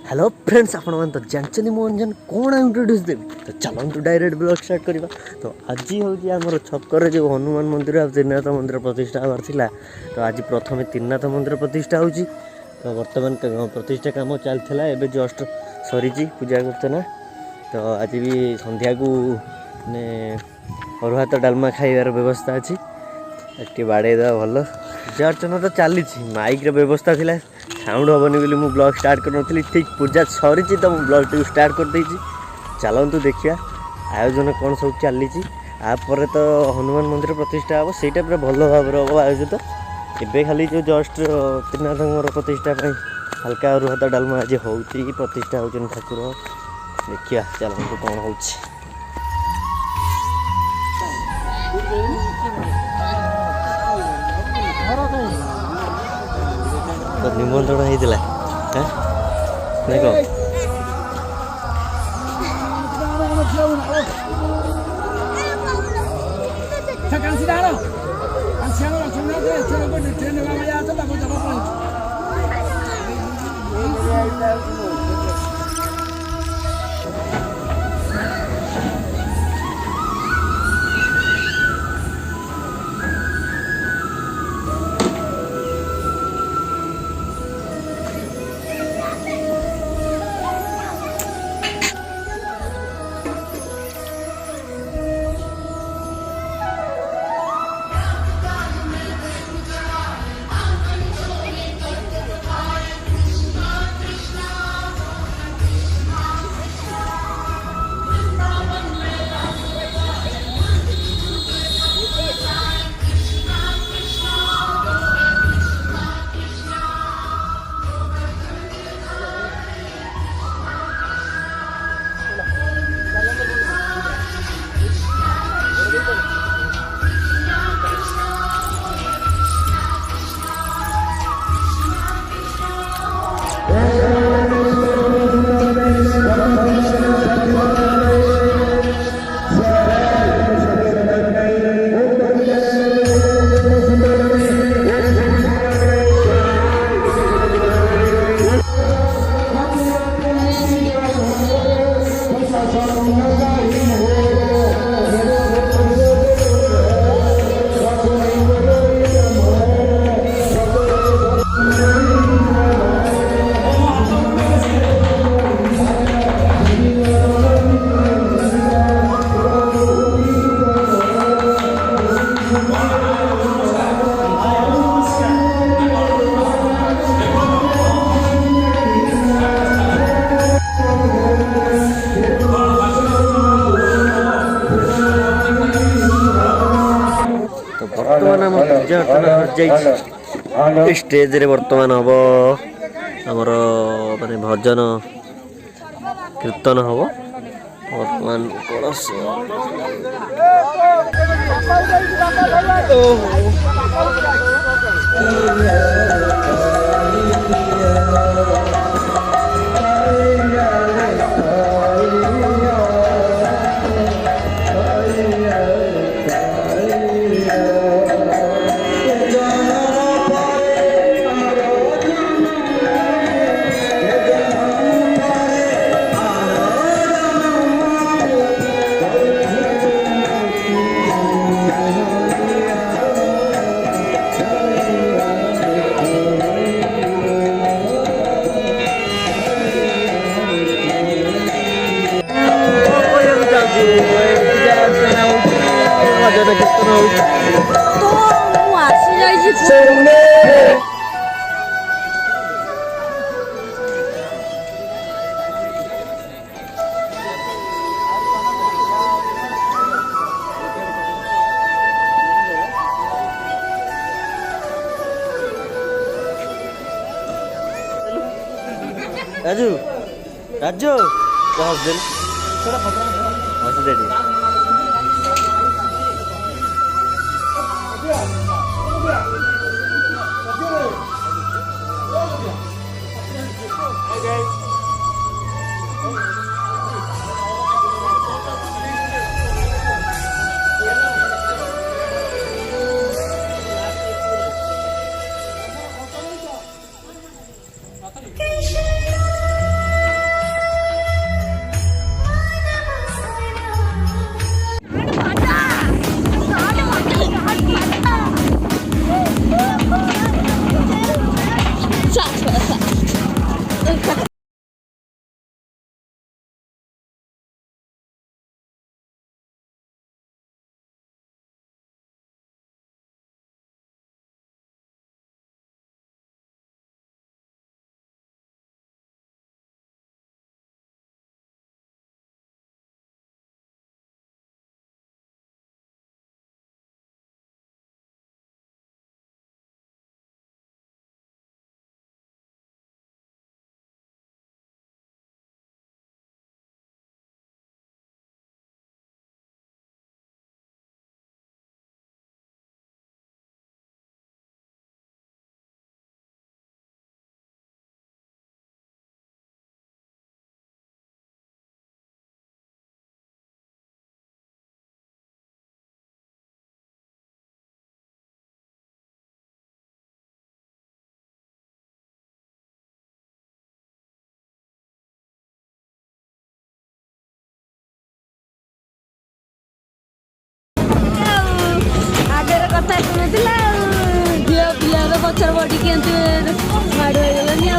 Hello friends, आपण मैंने तो जानते मोहन कौन इंट्रोड्यूस देवी तो चलतु डायरेक्ट ब्लॉग स्टार्ट करवा। तो आज हूँ आमर छकर जो हनुमान मंदिर और त्रिनाथ मंदिर प्रतिष्ठा हबार थिला। तो आज प्रथम त्रिनाथ मंदिर प्रतिष्ठा होची। तो बर्तमान प्रतिष्ठा काम चलता एवं जस्ट सरी पूजा करना। तो आज भी संध्या को अरुआ भात डालमा खाइबार व्यवस्था अच्छी बाड़े दे भल पूजा अर्चना तो चली माइक व्यवस्था थिला साउंड हेनी बोली मुझे ब्लॉग स्टार्ट कर ठीक पूजा सरी तो मुझे ब्लॉग टी स्टार्ट कर देती। चलतु देखिया आयोजन कौन सब चली आपर तो हनुमान मंदिर प्रतिष्ठा हम से भल भाव हम आयोजित एवं खाली जो जस्ट त्रिनाथ प्रतिष्ठा हल्का अरुआ भात डालमा आज हो प्रतिष्ठा होती ठाकुर। देखिया चलतु कौन हो तो निमंत्रण होता देख स्टेज रे बर्तमान हम आमर माने भजन कीर्तन हम बर्तमान कलश राजू राजू हस्बैंड बॉडी के अंदर माड़ होगलानी 아,